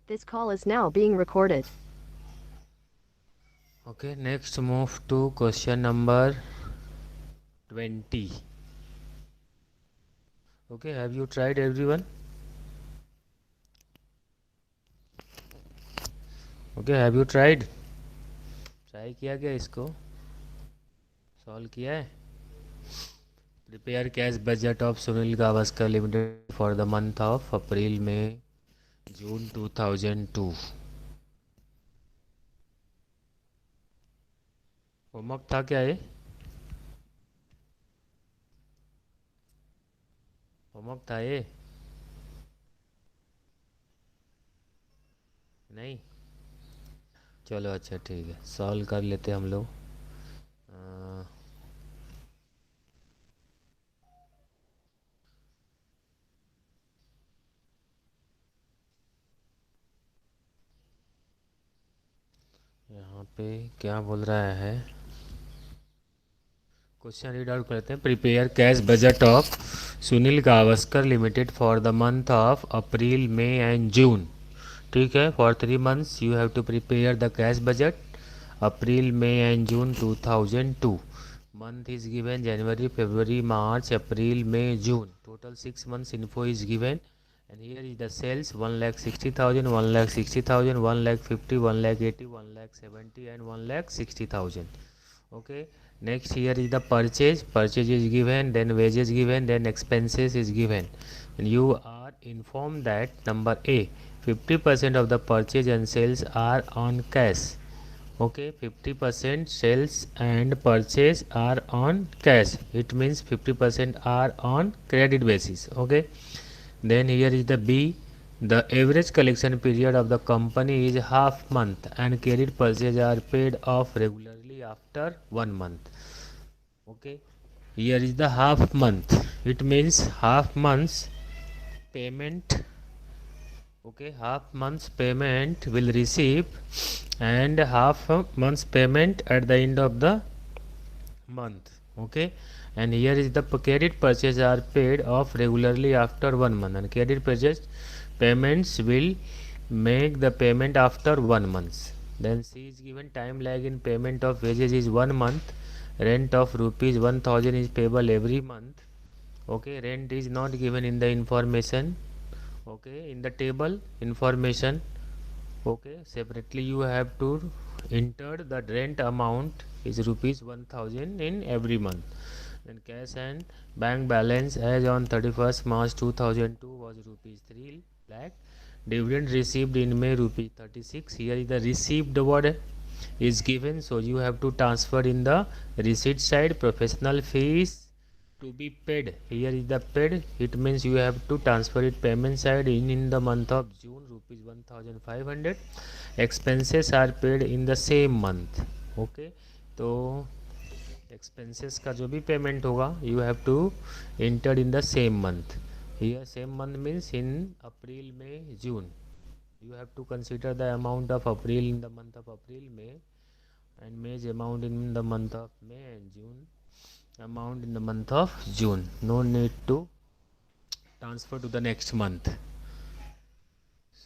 This call is now being recorded. Okay, next move to question number 20. Okay, have you tried everyone? Okay, have you tried? Try किया गया इसको solve किया है prepare cash budget of Sunil Gavaskar limited for the month of अप्रैल में जून 2002 homework था क्या ये homework था ये नहीं चलो अच्छा ठीक है सॉल्व कर लेते हम लोग यहाँ पे क्या बोल रहा है क्वेश्चन रीड आउट करते हैं prepare cash budget of Sunil Gavaskar limited for the month of April May and June ठीक है for 3 months you have to prepare the cash budget April May and June 2002 month is given January February March April May June total 6 months info is given and here is the sales 1,60,000 1,60,000 1,50,000 1,80,000 1,70,000 and 1,60,000 okay next here is the purchase is given then wages given then expenses is given and you are informed that number A 50% of the purchase and sales are on cash okay 50% sales and purchase are on cash it means 50% are on credit basis okay then here is the B. The average collection period of the company is half month and credit purchases are paid off regularly after 1 month. Okay. Here is the half month. It means half month's payment. Okay. Half month's payment will receive and half month's payment at the end of the month. Okay. And here is the credit purchase are paid off regularly after 1 month and credit purchase payments will make the payment after 1 month. Then C is given time lag in payment of wages is 1 month. Rent of rupees 1000 is payable every month. Okay, rent is not given in the information. Okay, in the table information. Okay, separately you have to enter the rent amount is rupees 1000 in every month. Then cash and bank balance as on 31st March 2002 was rupees 3 lakh. Dividend received in May rupees 36. Here is the received word is given, so you have to transfer in the receipt side. Professional fees to be paid. Here is the paid. It means you have to transfer it payment side in the month of June rupees 1500. Expenses are paid in the same month. Okay, तो expenses का जो भी payment होगा you have to enter in the same month here same month means in April में June you have to consider the amount of April in the month of April May and May's amount in the month of May and June amount in the month of June no need to transfer to the next month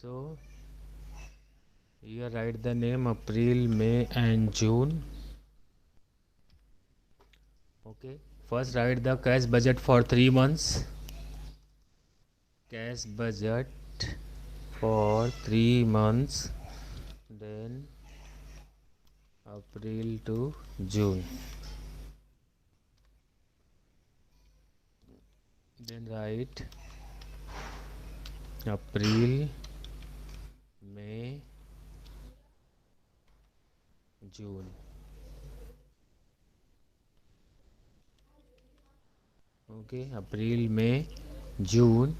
so here write the name April May and June okay first write the cash budget for 3 months cash budget for 3 months then April to June then write April May June okay April May June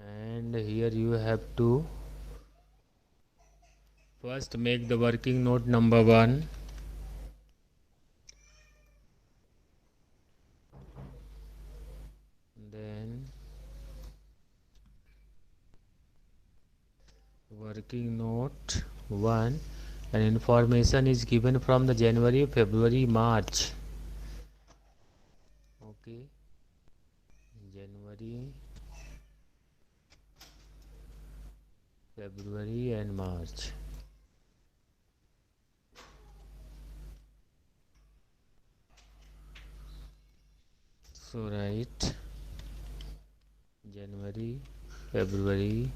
and here you have to first make the working note number 1 then working note 1 and information is given from the January February March okay January February and March. So write January, February,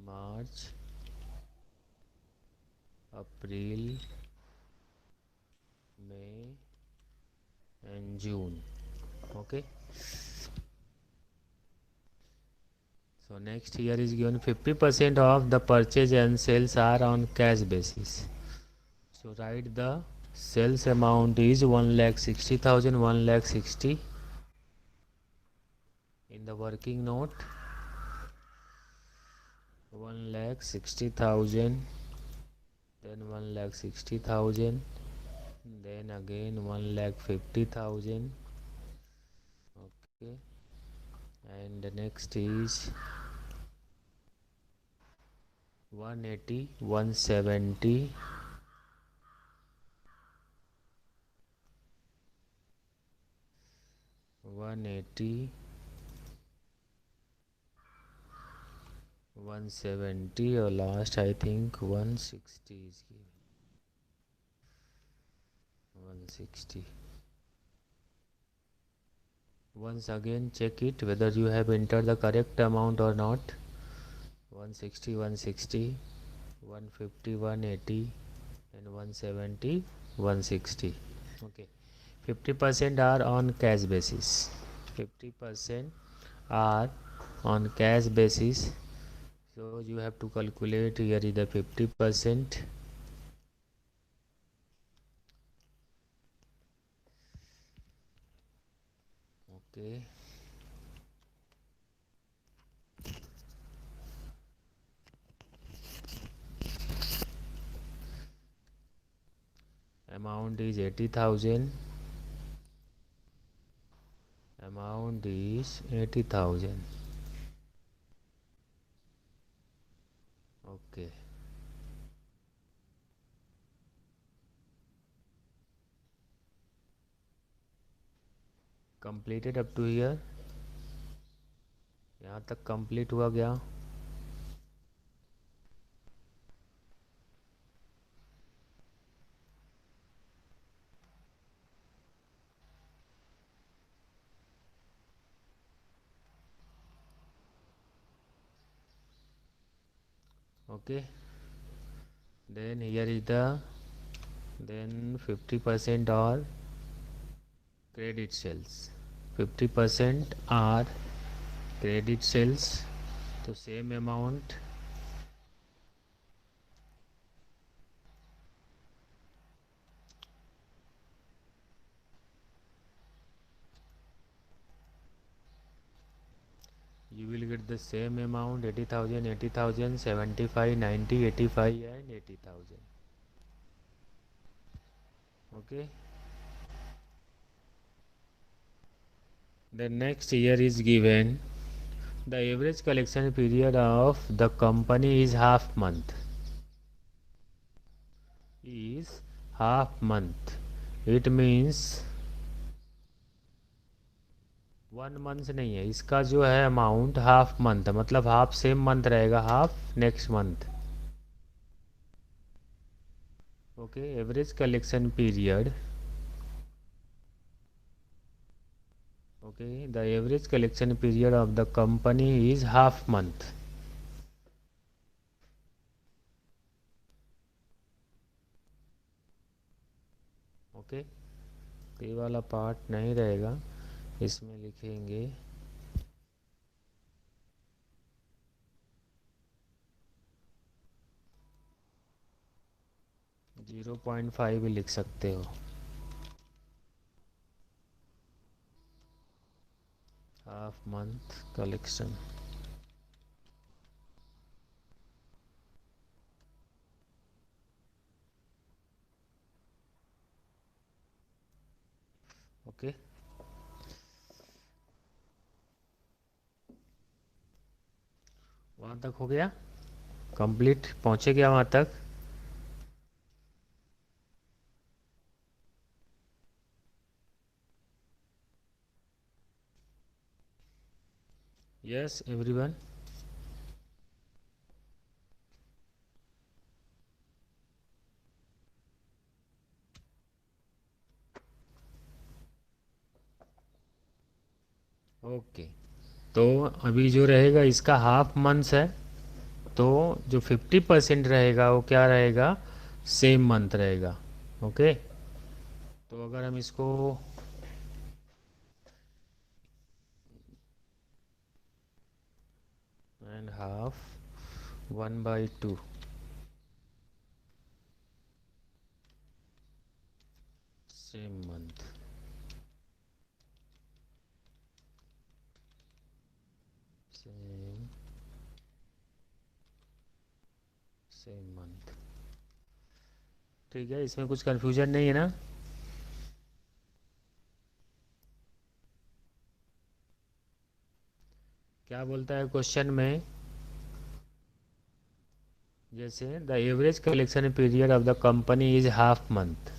March, April, May and June. Okay. So next here is given 50% of the purchase and sales are on cash basis. So write the sales amount is 1,60,000, 1,60,000 in the working note. 1,60,000, then 1,60,000, then again 1,50,000. Okay, and the next is 180, 170, 180, 170, or last I think 160 is given. 160. Once again check it whether you have entered the correct amount or not. 160, 160, 150, 180 and 170, 160. Okay, 50% are on cash basis. 50% are on cash basis. So you have to calculate here is the 50%. Okay. Amount is 80,000. Amount is 80,000. Okay. Completed up to here. यहाँ तक complete हुआ क्या? Okay, then here is the then 50% are credit sales. 50% are credit sales, तो same amount you will get the same amount 80,000, 80,000, 75, 90, 85 and 80,000. Okay, the next year is given. The average collection period of the company is half month. Is half month. It means 1 month नहीं है इसका, जो है amount half month मतलब half same month रहेगा, half next month. Okay, average collection period. Okay, the average collection period of the company is half month. Okay, ये वाला part नहीं रहेगा, इसमें लिखेंगे 0.5 भी लिख सकते हो. Half month collection. ओके, वहाँ तक हो गया कंप्लीट, पहुँचे क्या वहाँ तक? Yes everyone. तो अभी जो रहेगा इसका हाफ मंथ्स है, तो जो 50% रहेगा वो क्या रहेगा, सेम मंथ रहेगा। ओके, तो अगर हम इसको and half 1/2 same month, same same month. ठीक है, इसमें कुछ कन्फ्यूजन नहीं है ना? क्या बोलता है क्वेश्चन में, जैसे the average collection period of the company is half month,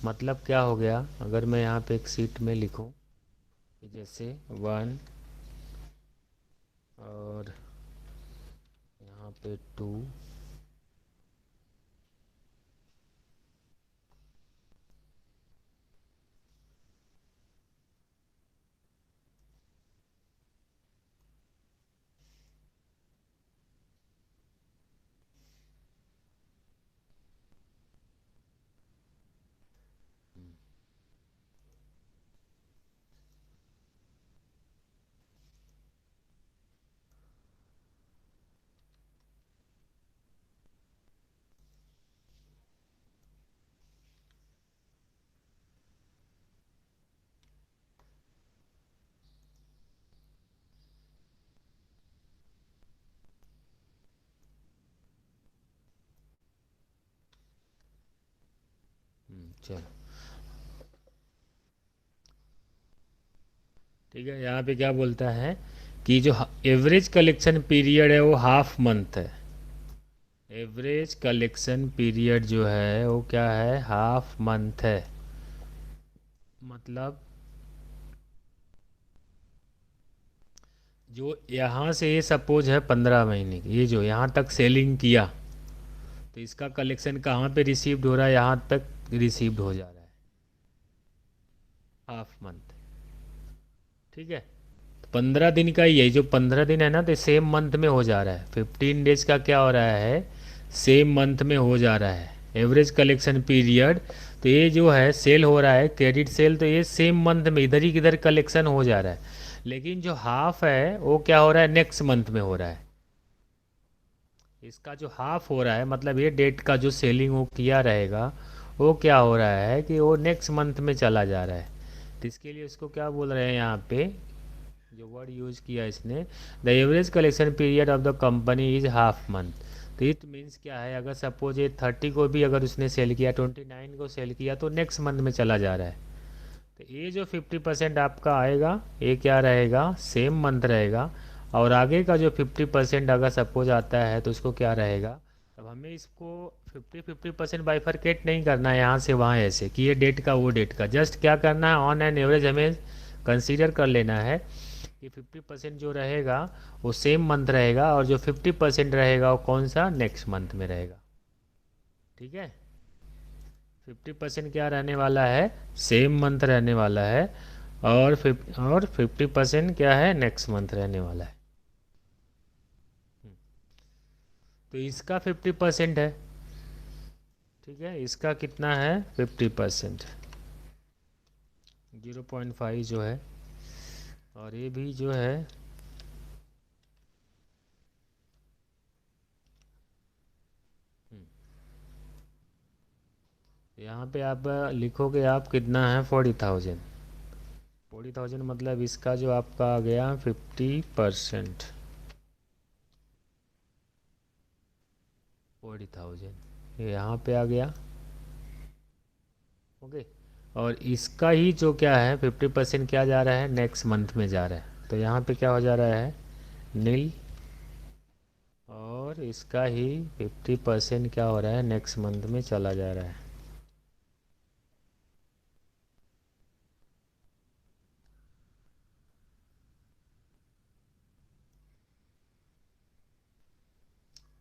मतलब क्या हो गया, अगर मैं यहाँ पे एक सीट में लिखूँ, जैसे 1 और यहाँ पे 2, चलो ठीक है, यहाँ पे क्या बोलता है कि जो एवरेज कलेक्शन पीरियड है वो हाफ मंथ है। एवरेज कलेक्शन पीरियड जो है वो क्या है, हाफ मंथ है। मतलब जो यहाँ से ये सपोज है 15 महीने की, ये जो यहाँ तक सेलिंग किया, तो इसका कलेक्शन कहाँ पे रिसीव्ड हो रहा है, यहाँ तक रिसीव्ड हो जा रहा है, हाफ मंथ। ठीक है, 15 दिन का ही है, जो 15 दिन है ना, तो सेम मंथ में हो जा रहा है। 15 डेज का क्या हो रहा है, सेम मंथ में हो जा रहा है। एवरेज कलेक्शन पीरियड, तो ये जो है सेल हो रहा है, क्रेडिट सेल, तो ये सेम मंथ में इधर ही किधर कलेक्शन हो जा रहा है। लेकिन जो हाफ है वो क्या हो रहा है, नेक्स्ट मंथ में हो रहा है। इसका जो हाफ हो रहा है, मतलब ये डेट का जो सेलिंग वो किया रहेगा, वो क्या हो रहा है कि वो नेक्स्ट मंथ में चला जा रहा है। तो इसके लिए उसको क्या बोल रहे हैं यहाँ पे, जो वर्ड यूज किया इसने, the average collection period of the company is half month. तो इट मीन्स क्या है, अगर सपोज ये 30 को भी अगर उसने सेल किया, 29 को सेल किया, तो नेक्स्ट मंथ में चला जा रहा है। तो ये जो 50% आपका आएगा, ये क्या रहेगा, सेम मंथ रहेगा। और आगे का जो 50% अगर सपोज आता है, तो उसको क्या रहेगा। अब हमें इसको 50-50% बाइफरकेट नहीं करना है यहाँ से वहाँ ऐसे कि ये डेट का वो डेट का, जस्ट क्या करना है, ऑन एन एवरेज हमें कंसीडर कर लेना है कि 50% जो रहेगा वो सेम मंथ रहेगा, और जो 50% रहेगा वो कौन सा, नेक्स्ट मंथ में रहेगा। ठीक है, 50% क्या रहने वाला है, सेम मंथ रहने वाला है, और 50% क्या है, नेक्स्ट मंथ रहने वाला है। तो इसका 50% है। ठीक है, इसका कितना है, 50%, 0.5 जो है, और ये भी जो है, यहाँ पे आप लिखोगे, आप कितना है, 40,000। 40,000 मतलब इसका जो आपका आ गया 50%, 40,000 ये यहाँ पे आ गया। ओके, और इसका ही जो क्या है 50% क्या जा रहा है, नेक्स्ट मंथ में जा रहा है, तो यहाँ पे क्या हो जा रहा है, नील। और इसका ही 50% क्या हो रहा है, नेक्स्ट मंथ में चला जा रहा है।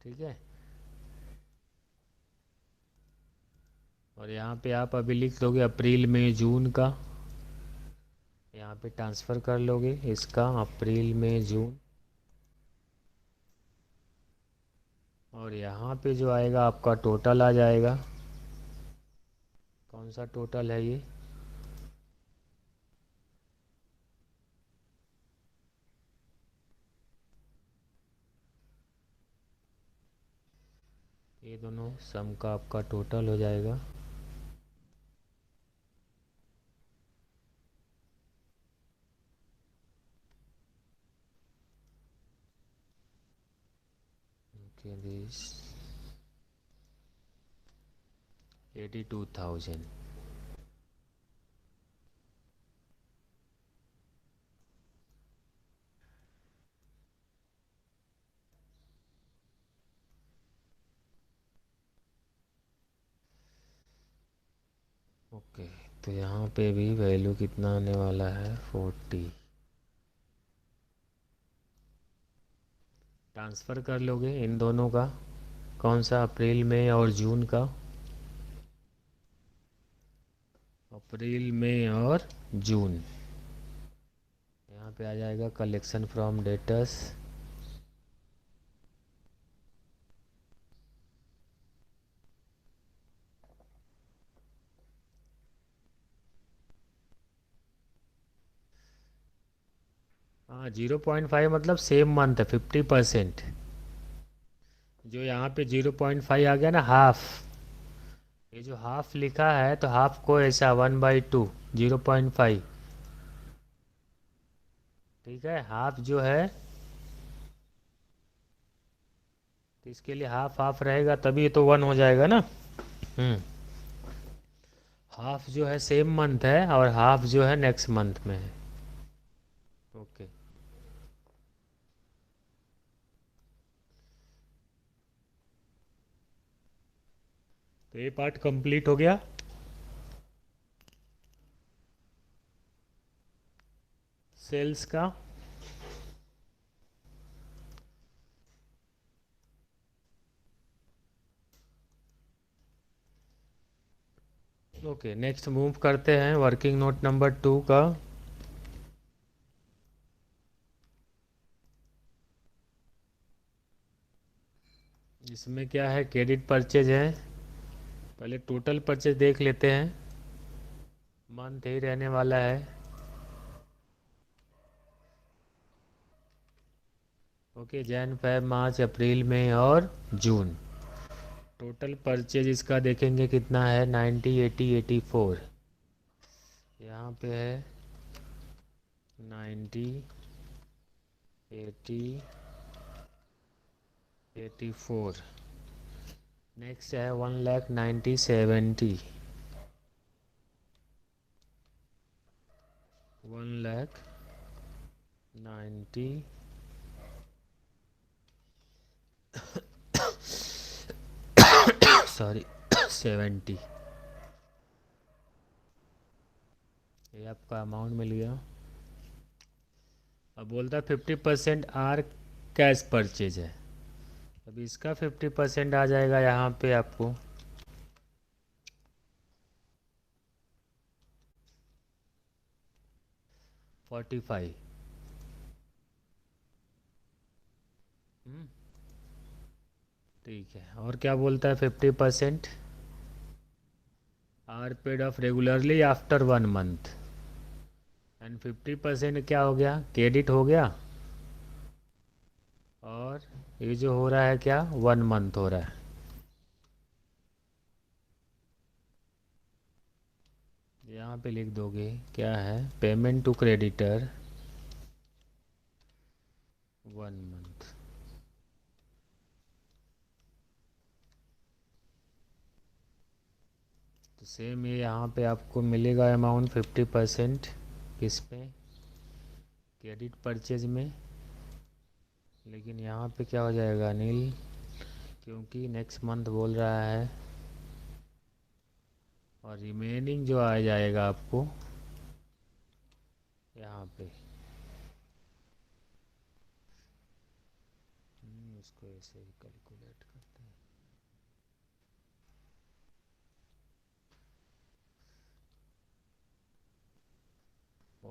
ठीक है, और यहाँ पे आप अभी लिख दोगे अप्रैल मई जून का, यहाँ पे ट्रांसफ़र कर लोगे इसका अप्रैल मई जून, और यहाँ पे जो आएगा आपका टोटल आ जाएगा। कौन सा टोटल है ये? ये दोनों सम का आपका टोटल हो जाएगा। Okay, this 82,000। ओके, तो यहाँ पे भी वैल्यू कितना आने वाला है? 40। ट्रांसफ़र कर लोगे इन दोनों का, कौन सा? अप्रैल मई और जून का। अप्रैल मई और जून। यहाँ पे आ जाएगा कलेक्शन फ्रॉम डेटर्स। हाँ, 0.5 मतलब सेम मंथ है, 50%। जो यहाँ पे 0.5 आ गया ना, हाफ, ये जो हाफ लिखा है तो हाफ को ऐसा 1/2, 0.5। ठीक है, हाफ जो है तो इसके लिए हाफ हाफ रहेगा तभी तो 1 हो जाएगा ना। हम्म। हाफ जो है सेम मंथ है और हाफ जो है नेक्स्ट मंथ में है। ओके, तो ये पार्ट कंप्लीट हो गया। सेल्स का। ओके, नेक्स्ट मूव करते हैं वर्किंग नोट नंबर 2 का। इसमें क्या है? क्रेडिट परचेज है। पहले टोटल परचेज देख लेते हैं, मंथ ही रहने वाला है। ओके, जैन फेब मार्च अप्रैल मई और जून। टोटल परचेज इसका देखेंगे कितना है? 90, 80, 84। यहाँ पे है 90, 80, 84। नेक्स्ट है 1,90,000, 70। 1,90,000 सॉरी 70। ये आपका अमाउंट मिल गया। अब बोलता है 50% आर कैश परचेज है। अभी इसका 50% आ जाएगा यहाँ पे आपको। Forty five. ठीक है, और क्या बोलता है? 50% are paid off regularly after 1 month. And 50% क्या हो गया? क्रेडिट हो गया। और ये जो हो रहा है क्या? 1 मंथ हो रहा है। यहाँ पे लिख दोगे क्या है? Payment to creditor 1 month. तो सेम ये यहाँ पे आपको मिलेगा अमाउंट 50%। किस पे? क्रेडिट परचेज में। लेकिन यहाँ पे क्या हो जाएगा? नील, क्योंकि नेक्स्ट मंथ बोल रहा है। और रिमेनिंग जो आ जाएगा आपको यहाँ पे, इसको ऐसे ही कैलकुलेट करते हैं।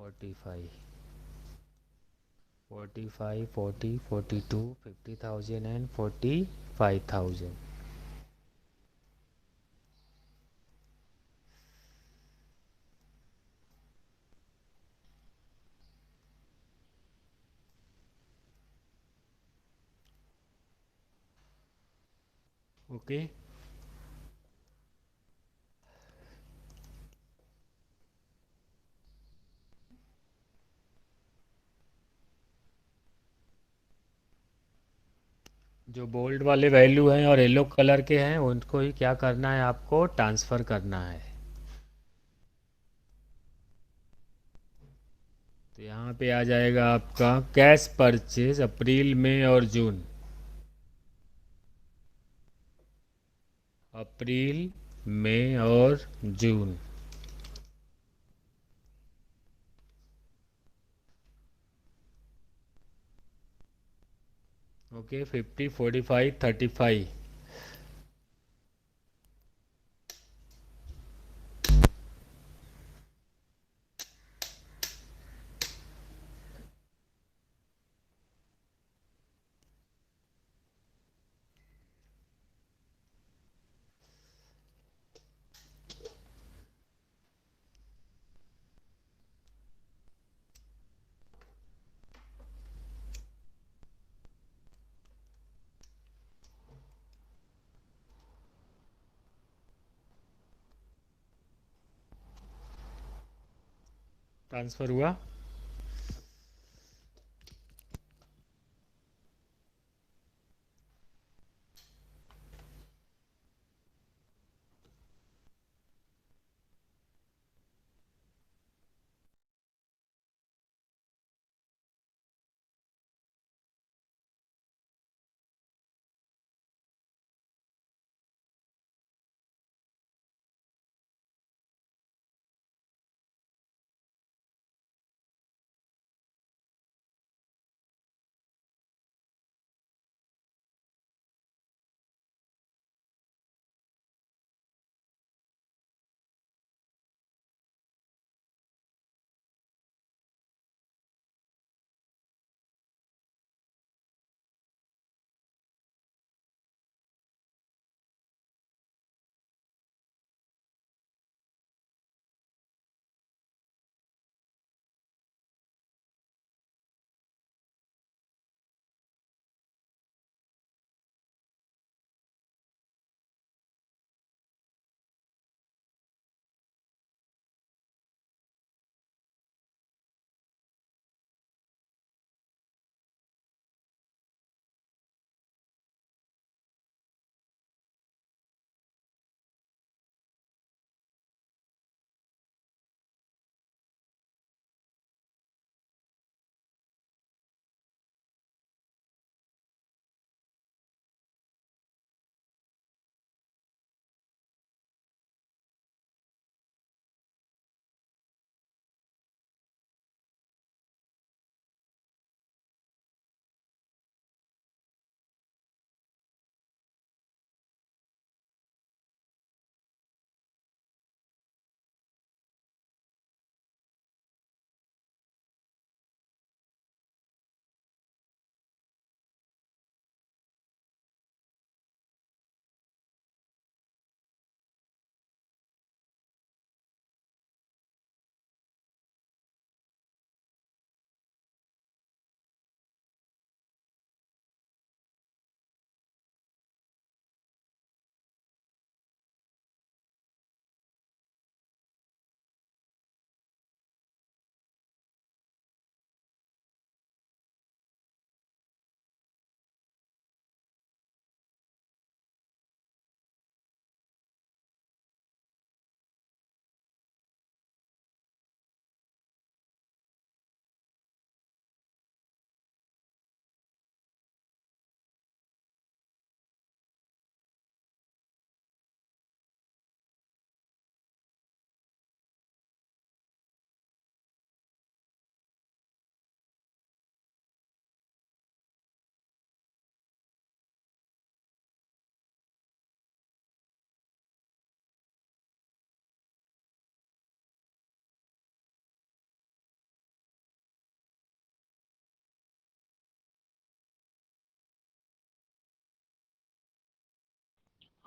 45, 45, 40, 42, 50,000 and 45,000. Okay. जो बोल्ड वाले वैल्यू हैं और येलो कलर के हैं उनको ही क्या करना है, आपको ट्रांसफ़र करना है। तो यहाँ पे आ जाएगा आपका कैश परचेज अप्रैल मई और जून। अप्रैल मई और जून। ओके, 50, 45, 35। ट्रांसफ़र हुआ।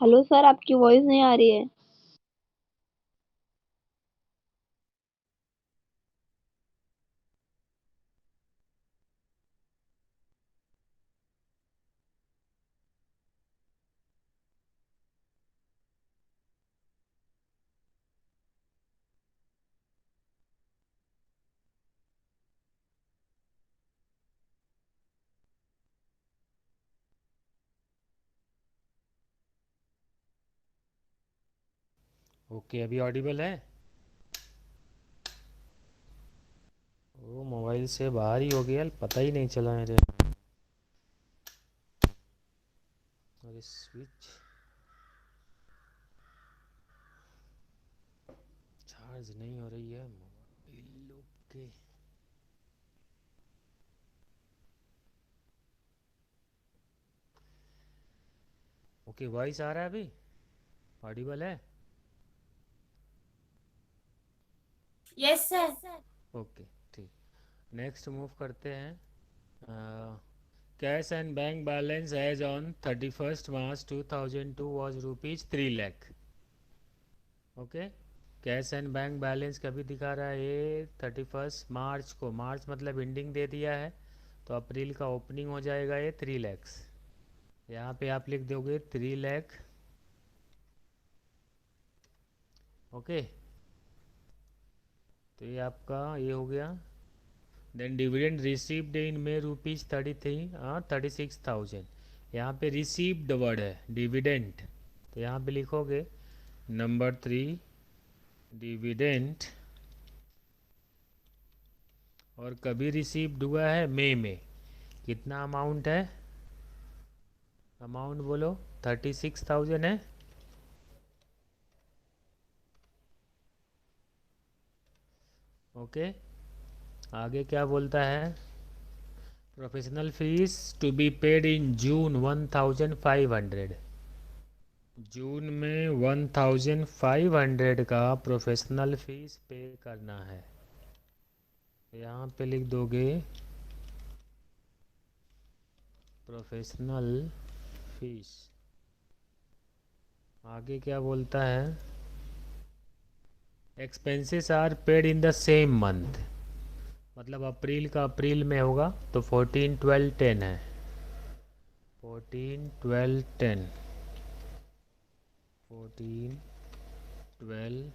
हेलो सर, आपकी वॉइस नहीं आ रही है। ओके, अभी ऑडिबल है? वो मोबाइल से बाहर ही हो गया, पता ही नहीं चला मेरे। और स्विच चार्ज नहीं हो रही है मोबाइल। ओके। ओके, वॉइस आ रहा है अभी? ऑडिबल है? Yes sir. ओके, ठीक। नेक्स्ट मूव करते हैं। Cash and bank balance as on 31st March 2002 was ₹3 lakh. Okay. Cash and bank balance कभी दिखा रहा है? ये 31 मार्च को। मार्च मतलब एंडिंग दे दिया है, तो अप्रैल का ओपनिंग हो जाएगा ये 3 लैक्स। यहाँ पे आप लिख दोगे 3 लाख। ओके, तो ये आपका ये हो गया। देन डिविडेंड रिसीव्ड इन मे ₹36,000। यहाँ पे रिसीव्ड वर्ड है डिविडेंड, तो यहाँ पे लिखोगे नंबर 3 डिविडेंड। और कभी रिसीव्ड हुआ है? मई में। कितना अमाउंट है? अमाउंट बोलो। 36,000 है। ओके, आगे क्या बोलता है? Professional fees to be paid in June 1,500। June में 1,500 का प्रोफेशनल फीस पे करना है। यहाँ पे लिख दोगे प्रोफेशनल फीस। आगे क्या बोलता है? Expenses are paid in the same month. मतलब अप्रैल का अप्रैल में होगा, तो 14 12 10 है। 14 12 10। 14 12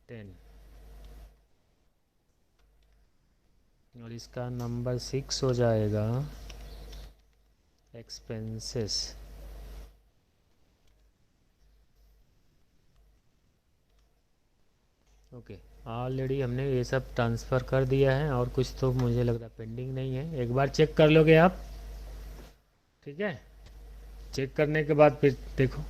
10। और इसका नंबर 6 हो जाएगा एक्सपेंसेस। ओके, ऑलरेडी हमने ये सब ट्रांसफ़र कर दिया है, और कुछ तो मुझे लग रहा पेंडिंग नहीं है। एक बार चेक कर लोगे आप? ठीक है, चेक करने के बाद फिर देखो।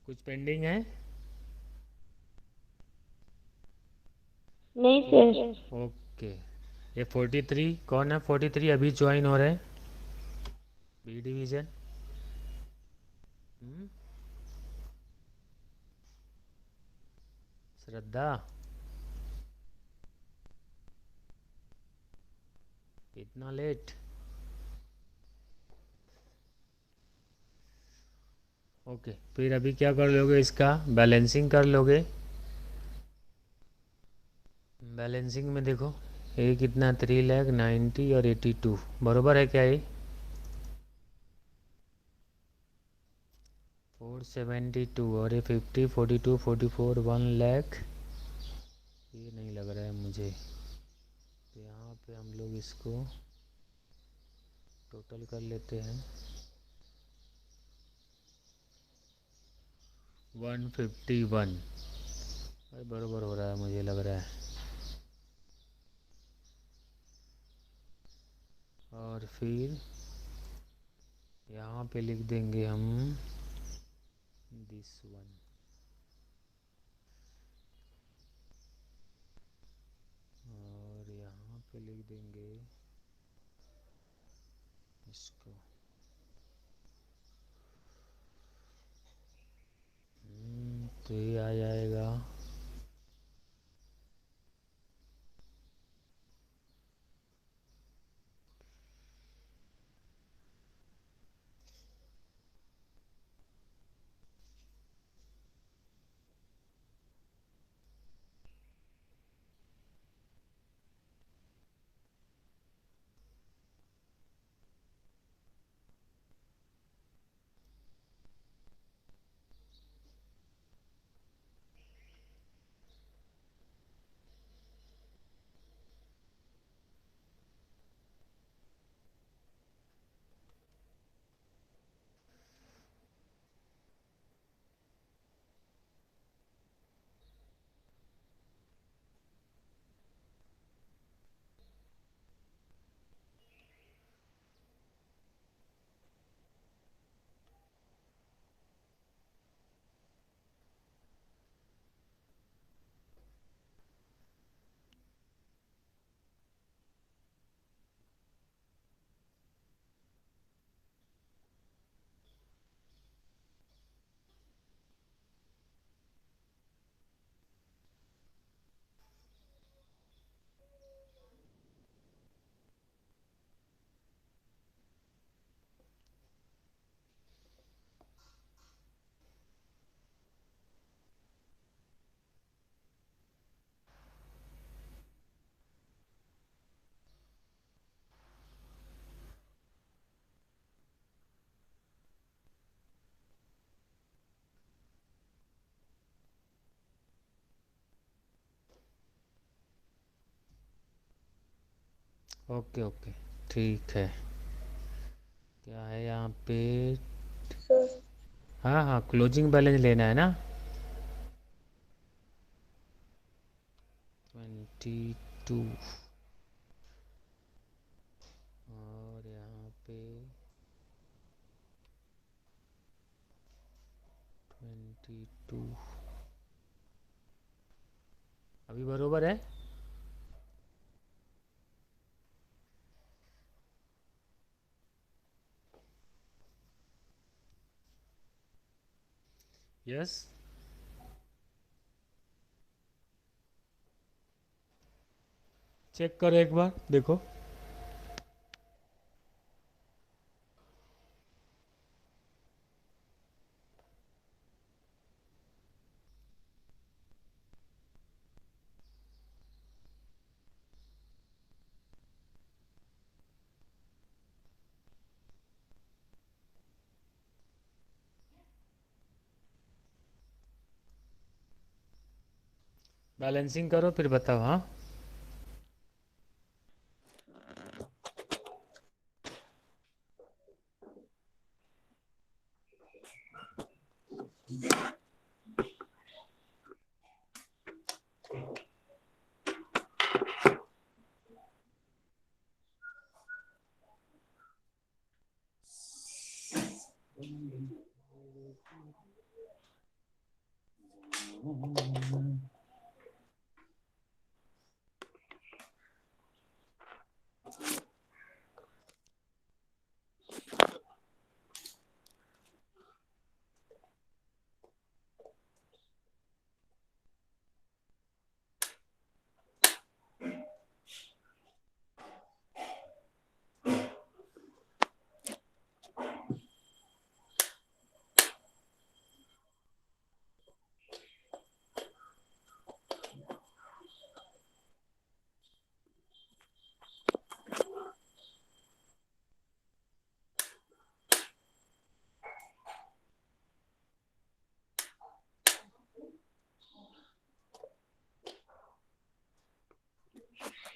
कुछ पेंडिंग है? नहीं सर। ओके। ये 43 कौन है? 43 अभी ज्वाइन हो रहे हैं बी डिवीज़न। श्रद्धा, इतना लेट? ओके, फिर अभी क्या कर लोगे? इसका बैलेंसिंग कर लोगे। बैलेंसिंग में देखो, ये कितना? 3,90,000 और 82 बरोबर है क्या ये? 472 और ये 50 42 44 1 लाख। ये नहीं लग रहा है मुझे, तो यहाँ पे हम लोग इसको टोटल कर लेते हैं। 151। अरे बरोबर हो रहा है मुझे लग रहा है। और फिर यहाँ पे लिख देंगे हम दिस वन। और यहाँ पे लिख देंगे इसको तो ये आ जाएगा ओके ओके ठीक है क्या है यहाँ पे हाँ हाँ क्लोजिंग बैलेंस लेना है ना 22 और यहाँ पे 22 अभी बरोबर है यस चेक करो एक बार देखो बैलेंसिंग करो फिर बताओ हाँ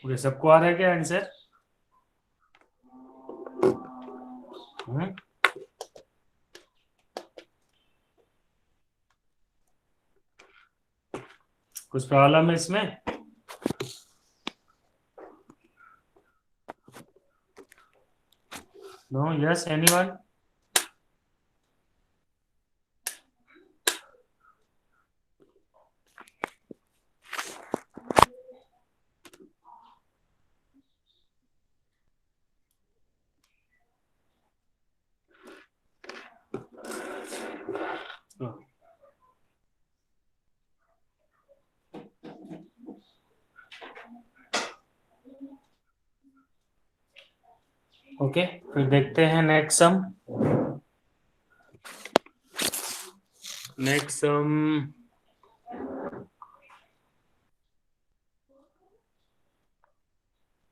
ओके सबको आ रहा है क्या आंसर कुछ प्रॉब्लम है इसमें नो यस एनीवन ओके, फिर देखते हैं next sum. Next sum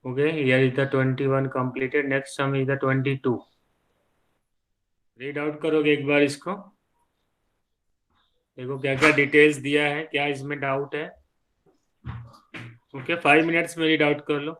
okay, here is the 21 completed. Next sum is the 22. Read out करोगे एक बार इसको, देखो क्या क्या डिटेल्स दिया है, क्या इसमें डाउट है। ओके, 5 मिनट्स में रीड आउट कर लो।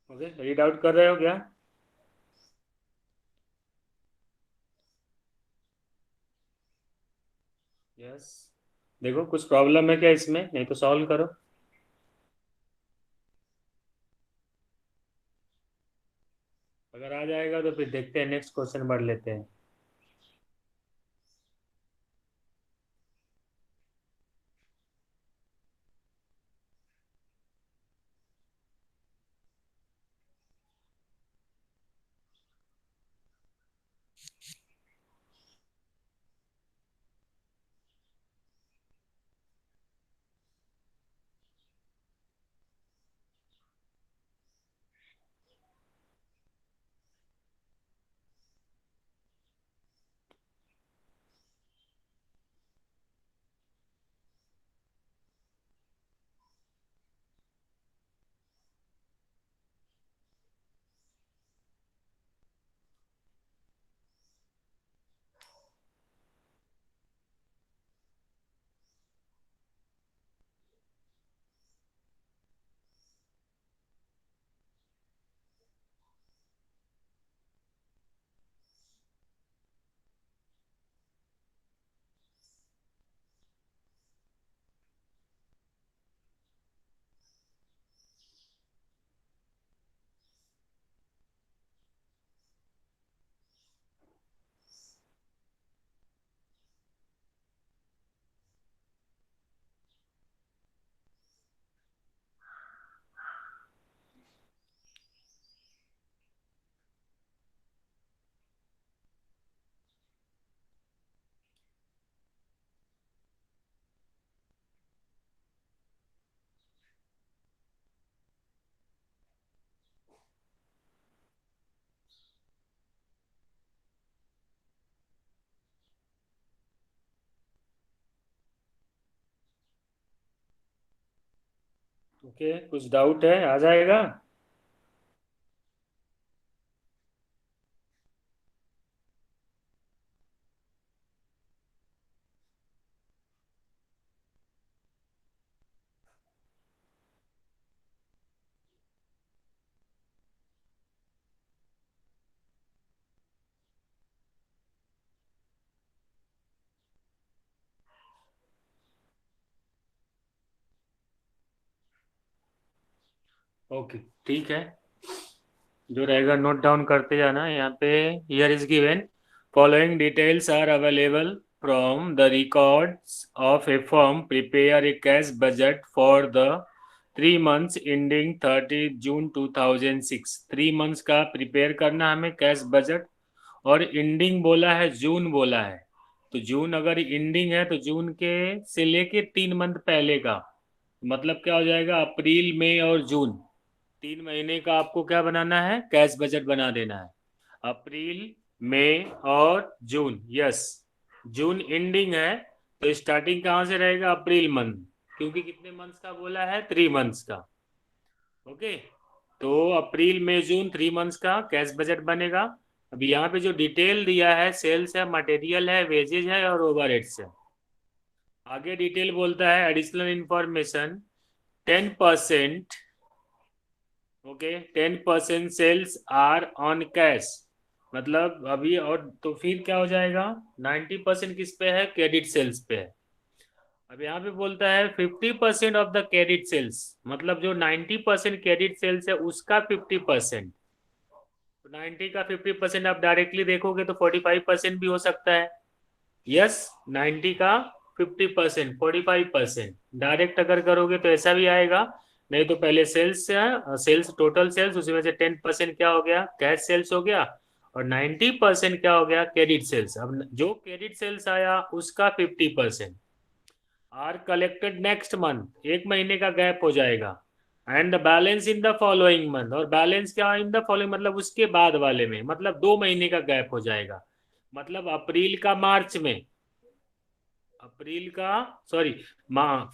ओके, रीड आउट कर रहे हो क्या? यस। देखो कुछ प्रॉब्लम है क्या इसमें, नहीं तो सॉल्व करो। अगर आ जाएगा तो फिर देखते हैं, नेक्स्ट क्वेश्चन बढ़ लेते हैं। ओके, कुछ डाउट है, आ जाएगा। ओके, ठीक है, जो रहेगा नोट डाउन करते जाना। यहाँ पे here is given following details are available from the records of a firm prepare a cash budget for the 3 months ending 30 June 2006। 3 months का प्रिपेयर करना हमें कैश बजट, और एंडिंग बोला है, जून बोला है। तो जून अगर एंडिंग है तो जून के से लेके 3 मंथ पहले का मतलब क्या हो जाएगा, अप्रैल मई और जून। 3 महीने का आपको क्या बनाना है, कैश बजट बना देना है। अप्रैल, मई और जून। यस, जून एंडिंग है तो स्टार्टिंग कहाँ से रहेगा, अप्रैल मंथ, क्योंकि कितने मंथ्स का बोला है, 3 मंथ्स का। ओके, तो अप्रैल मई जून 3 मंथ्स का कैश बजट बनेगा। अब यहाँ पे जो डिटेल दिया है, सेल्स है, मटेरियल है, वेजेज है और ओवरहेड्स है। आगे डिटेल बोलता है additional information 10%, okay, 10% sales are on cash, मतलब अभी, और तो फिर क्या हो जाएगा, 90% किस पे है, क्रेडिट सेल्स पे है। अब यहाँ पे बोलता है 50% ऑफ द क्रेडिट सेल्स, मतलब जो 90% क्रेडिट सेल्स है उसका 50%। तो 90 का 50% आप डायरेक्टली देखोगे तो 45% भी हो सकता है। यस, 90 का 50%, 45%। डायरेक्ट अगर करोगे तो ऐसा भी आएगा, नहीं तो पहले सेल्स है, सेल्स टोटल सेल्स, उसमें से 10% क्या हो गया, कैश सेल्स हो गया, और 90% क्या हो गया, क्रेडिट सेल्स। अब जो क्रेडिट सेल्स आया उसका 50% आर कलेक्टेड नेक्स्ट मंथ, 1 महीने का गैप हो जाएगा, and the balance in the following month, और बैलेंस क्या इन द फॉलोइंग मतलब उसके बाद वाले में, मतलब 2 महीने का गैप हो जाएगा, मतलब अप्रैल का मार्च में, अप्रैल का, सॉरी,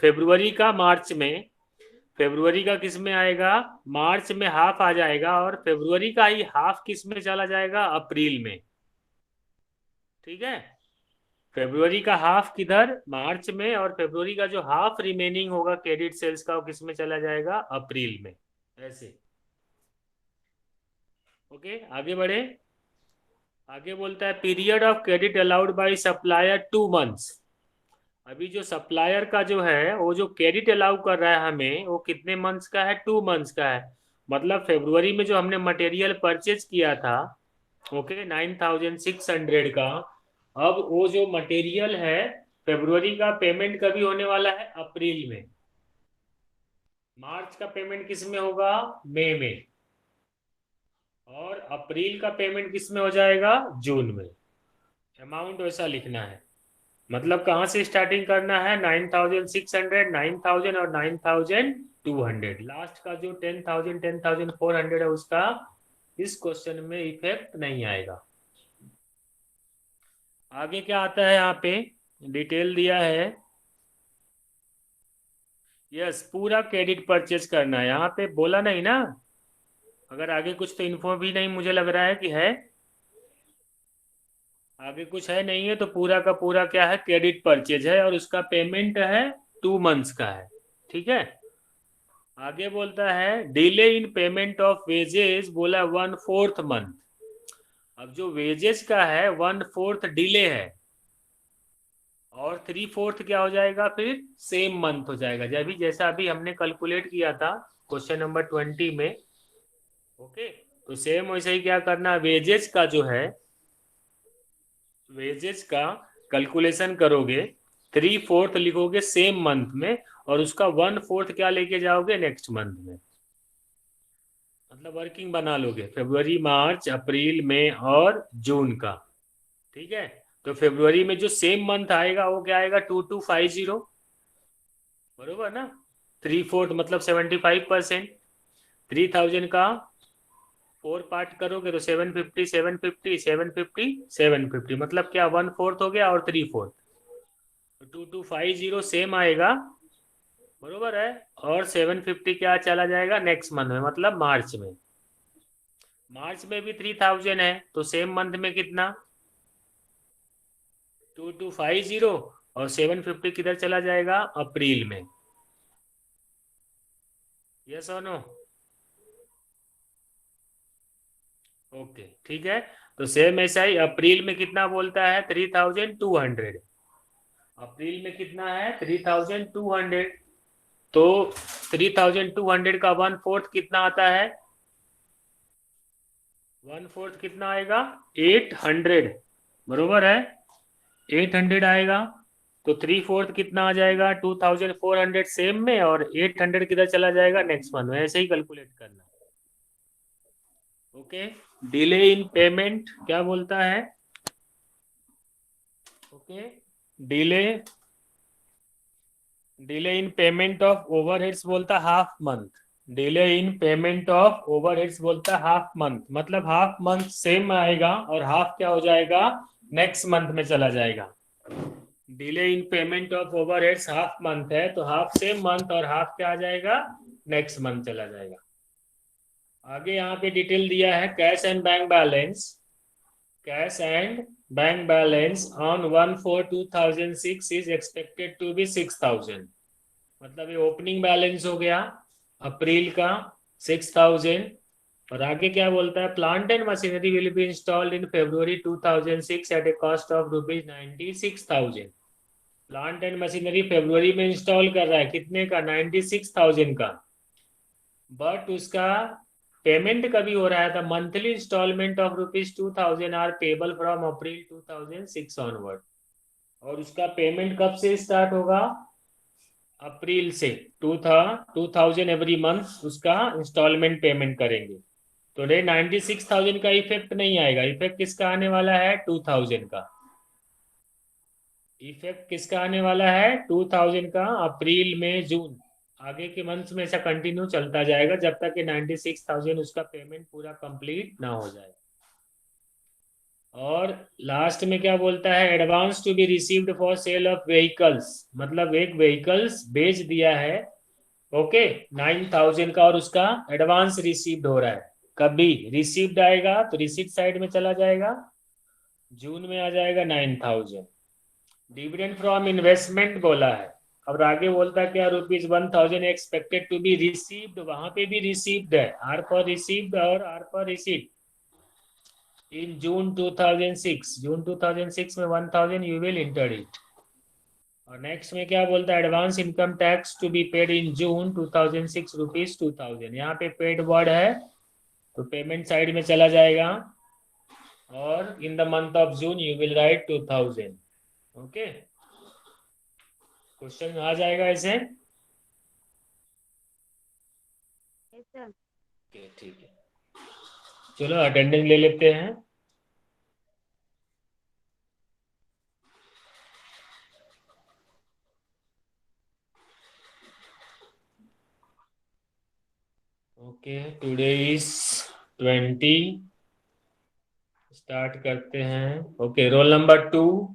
फेब्रुवरी का मार्च में, फेब्रुवरी का किस में आएगा, मार्च में हाफ आ जाएगा, और फेब्रुवरी का ही हाफ किस में चला जाएगा, अप्रैल में। ठीक है, फेब्रुवरी का हाफ किधर, मार्च में, और फेब्रुवरी का जो हाफ रिमेनिंग होगा क्रेडिट सेल्स का वो किस में चला जाएगा, अप्रैल में। ऐसे, ओके, आगे बढ़े। आगे बोलता है period of credit allowed by supplier 2 months. अभी जो सप्लायर का जो है, वो जो क्रेडिट अलाउ कर रहा है हमें, वो कितने मंथ्स का है, 2 मंथ्स का है। मतलब फेब्रुवरी में जो हमने मटेरियल परचेज किया था, ओके, 9600 का, अब वो जो मटेरियल है, फेब्रुवरी का पेमेंट कभी होने वाला है, अप्रैल में। मार्च का पेमेंट किस में होगा, मई में, और अप्रैल का पेमेंट किस में हो जाएगा, जून में। अमाउंट वैसा लिखना है, मतलब कहाँ से स्टार्टिंग करना है, 9600, 9000 और 9200। लास्ट का जो 10,000, 10,400 है उसका इस क्वेश्चन में इफेक्ट नहीं आएगा। आगे क्या आता है, यहाँ पे डिटेल दिया है। यस, पूरा क्रेडिट परचेज करना है, यहाँ पे बोला नहीं ना, अगर आगे कुछ तो इन्फो भी नहीं मुझे लग रहा है कि है, आगे कुछ है नहीं है, तो पूरा का पूरा क्या है, क्रेडिट परचेज है, और उसका पेमेंट है 2 मंथ्स का है। ठीक है, आगे बोलता है delay in payment of wages, बोला 1/4 मंथ। अब जो वेजेस का है 1/4 डिले है, और 3/4 क्या हो जाएगा, फिर सेम मंथ हो जाएगा, जब भी जैसा अभी हमने कैलकुलेट किया था क्वेश्चन नंबर 20 में। ओके, तो सेम वैसे ही क्या करना, वेजेस का जो है, वेजेस का कैलकुलेशन करोगे, 3/4 लिखोगे सेम मंथ में, और उसका 1/4 क्या लेके जाओगे, नेक्स्ट मंथ में, मतलब वर्किंग बना लोगे, फरवरी, मार्च, अप्रैल, मई और जून का। ठीक है, तो फरवरी में जो सेम मंथ आएगा वो क्या आएगा, 2250, बरोबर ना, 3/4 मतलब 75%, 3000 का 4 पार्ट करोगे तो 750, 750, 750, 750, मतलब क्या 1/4 हो गया और 3/4, तो 2250 सेम आएगा, बरोबर है, और 750 क्या चला जाएगा नेक्स्ट मंथ में, मतलब मार्च में। मार्च में भी 3000 है, तो सेम मंथ में कितना, 2250, और 750 किधर चला जाएगा, अप्रैल में। यस और नो, ओके, ठीक है, तो सेम ऐसा ही अप्रैल में कितना बोलता है, 3200, अप्रैल में कितना है, 3200, तो 3200 का 1/4 कितना आता है, 1/4 कितना आएगा, 800, बरोबर है, 800 आएगा, तो 3/4 कितना आ जाएगा, 2400 सेम में, और 800 किधर चला जाएगा, नेक्स्ट मंथ में। ऐसे ही कैलकुलेट करना। ओके, डिले इन पेमेंट क्या बोलता है, okay, delay, delay in payment of overheads बोलता half month, delay in payment of overheads बोलता है हाफ मंथ, मतलब हाफ मंथ सेम आएगा और हाफ क्या हो जाएगा, नेक्स्ट मंथ में चला जाएगा। Delay in payment of overheads half month है तो हाफ सेम मंथ और हाफ क्या आ जाएगा, नेक्स्ट मंथ चला जाएगा। आगे यहाँ पे डिटेल दिया है cash and bank balance. Cash and bank balance on 1/4/2006 is expected to be 6,000, मतलब ये ओपनिंग बैलेंस हो गया अप्रैल का 6,000। और आगे क्या बोलता है, plant and machinery will be installed in February 2006 at a cost of ₹96,000। Plant and machinery फरवरी में इंस्टॉल कर रहा है, कितने का, 96,000 का। बट उसका पेमेंट कभी हो रहा है, था monthly installment of ₹2,000 are payable from April 2006 onward. और उसका पेमेंट कब से स्टार्ट होगा, अप्रैल से 2,000 एवरी मंथ उसका इंस्टॉलमेंट पेमेंट करेंगे। तो रे 96,000 का इफेक्ट नहीं आएगा, इफेक्ट किसका आने वाला है, 2,000 का। इफेक्ट किसका आने वाला है, 2,000 का, अप्रैल में जून, आगे के मंथ्स में ऐसा कंटिन्यू चलता जाएगा जब तक कि 96,000 उसका पेमेंट पूरा कंप्लीट ना हो जाए। और लास्ट में क्या बोलता है, advance to be received for sale of vehicles, मतलब एक व्हीकल्स बेच दिया है, ओके, 9,000 का, और उसका एडवांस रिसीव्ड हो रहा है। कभी रिसीव्ड आएगा तो रिसीट साइड में चला जाएगा, जून में आ जाएगा 9,000। डिविडेंड फ्रॉम इन्वेस्टमेंट बोला है, और आगे बोलता है क्या, ₹1,000 एक्सपेक्टेड टू बी रिसीव्ड, वहां पे भी रिसीव्ड है, आर फॉर रिसीव्ड और R for receipt in June 2006। June 2006 में 1,000 यू विल इंटर इट। और नेक्स्ट में क्या बोलता है, advance income tax to be paid in June 2006 ₹2,000। यहाँ पे पेड वर्ड है तो पेमेंट साइड में चला जाएगा, और in the month of June you will write 2,000। Okay, question आ जाएगा ऐसे। ओके ठीक है, चलो अटेंडेंस ले लेते हैं। ओके, टुडे इज 20, स्टार्ट करते हैं। Okay, roll number 2।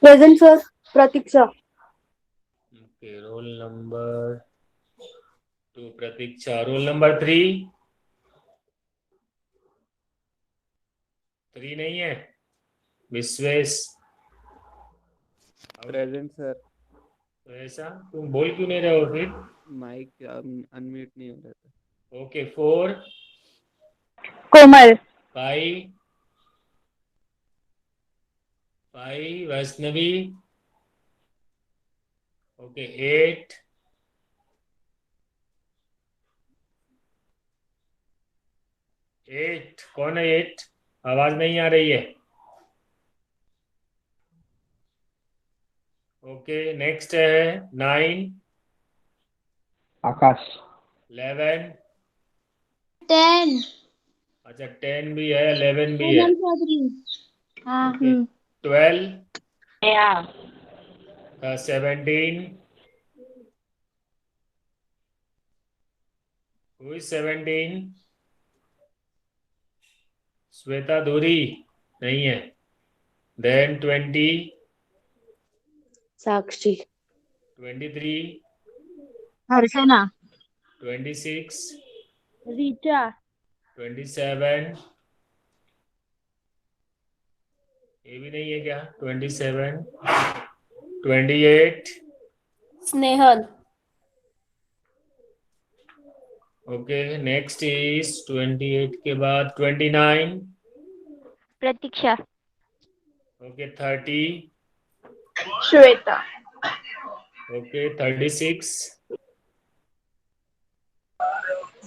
Present sir. Pratiksha. Okay, roll number 2 Pratiksha. Roll number 3 3 नहीं है, विश्वेश। Present sir. तो ऐसा तुम बोल क्यों नहीं रहे हो फिर, माइक अनम्यूट नहीं हो रहा था। ओके, 4 कोमल। 5 वैष्णवी। ओके, 8 कौन है 8, आवाज नहीं आ रही है। ओके, नेक्स्ट है 9 आकाश। 11, 10 अच्छा 10 भी है, 11 भी है। हाँ ओके, 12 या 17, who is 17, श्वेता धुरी नहीं है। देन 20, साक्षी 23, हर्षना। 26, रीचा। 27, ये भी नहीं है क्या, 27, 28, स्नेहल। ओके, नेक्स्ट इज 28 के बाद 29, प्रतीक्षा। ओके 30, श्वेता। ओके 36,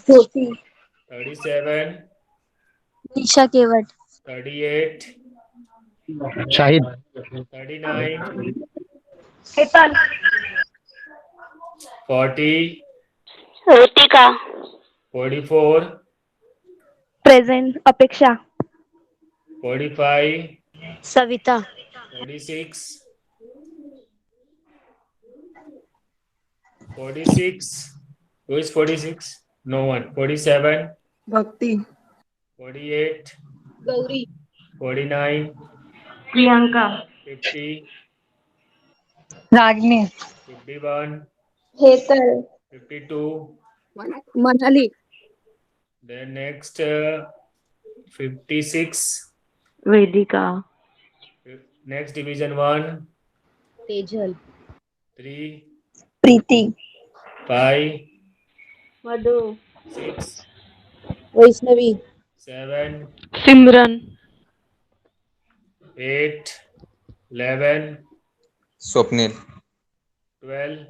ज्योति। 37, निशा केवट। 38, शाहिद। 39, हेतल। 40, ऋतिका। 44, प्रेजेंट अपेक्षा। 45, Savita 46, 46. Who is 46? No one. 47. Bhakti. 48. Gauri. 49. Priyanka. 50. Ragini. 51. Hetal. 52. Manali. Then next 56. Vedika. Next division 1. Tejal. 3. Preeti. 5. Madhu. 6. Vaishnavi. 7. Simran. 8. 11. Swapnil 12.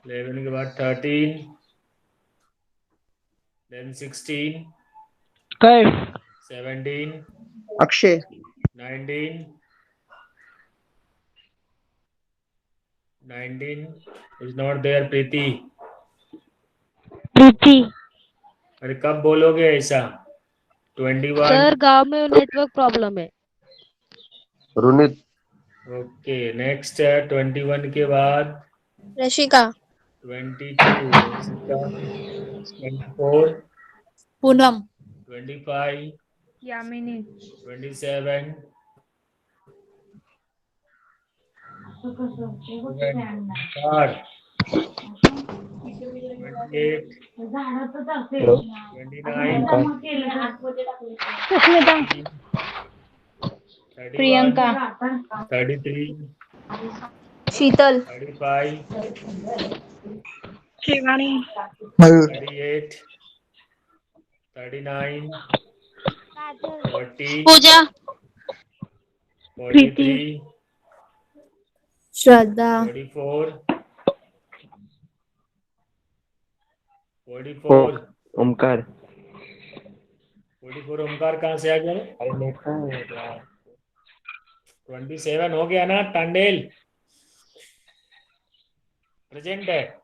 11 के बाद 13. Then 16. Kaif 17. Akshay 19. 19 is not there. Preeti. Preeti. अरे कब बोलोगे ऐसा? 21. Sir गांव में नेटवर्क प्रॉब्लम है. रुनित ओके नेक्स्ट 21 के बाद Rashika. 22. 24. Poonam. 25. Yamini. 27. 28. 29. Priyanka. 33. Sheetal. 35. Shivani. मयूर 38. 39. 40. Pooja. 43. Shraddha. 44. 44. ओमकार 44 ओमकार कहाँ से आ गया? अरे नेट का है यार 27 हो गया ना टांडेल? प्रेजेंट है.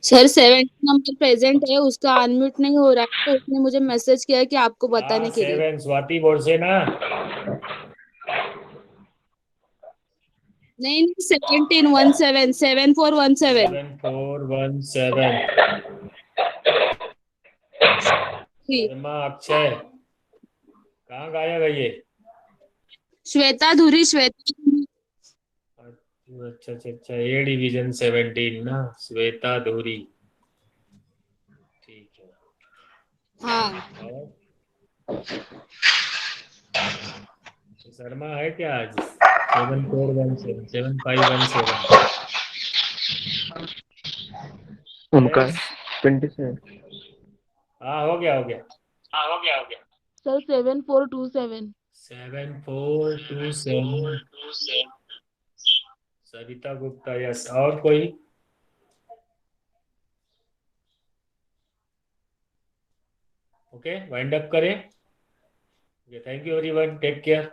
सर 70 नंबर प्रेजेंट है, उसका अनम्यूट नहीं हो रहा है, तो उसने मुझे मैसेज किया कि आपको बताने के लिए. 7 स्वाति बोर्ड से ना. नहीं 17 17 7417. 7417. शर्मा अक्षय कहाँ गायब है ये? श्वेता धुरी. श्वेता अच्छा अच्छा अच्छा ए डिवीजन 17 ना. श्वेता धूरी. ठीक है. हाँ. और शर्मा है क्या आज? 7417 7517. ओमकार 27 हाँ हो गया सर 7427. 7427. सरिता गुप्ता. यस. और कोई? ओके वाइंड अप करें. Thank you everyone. Take care.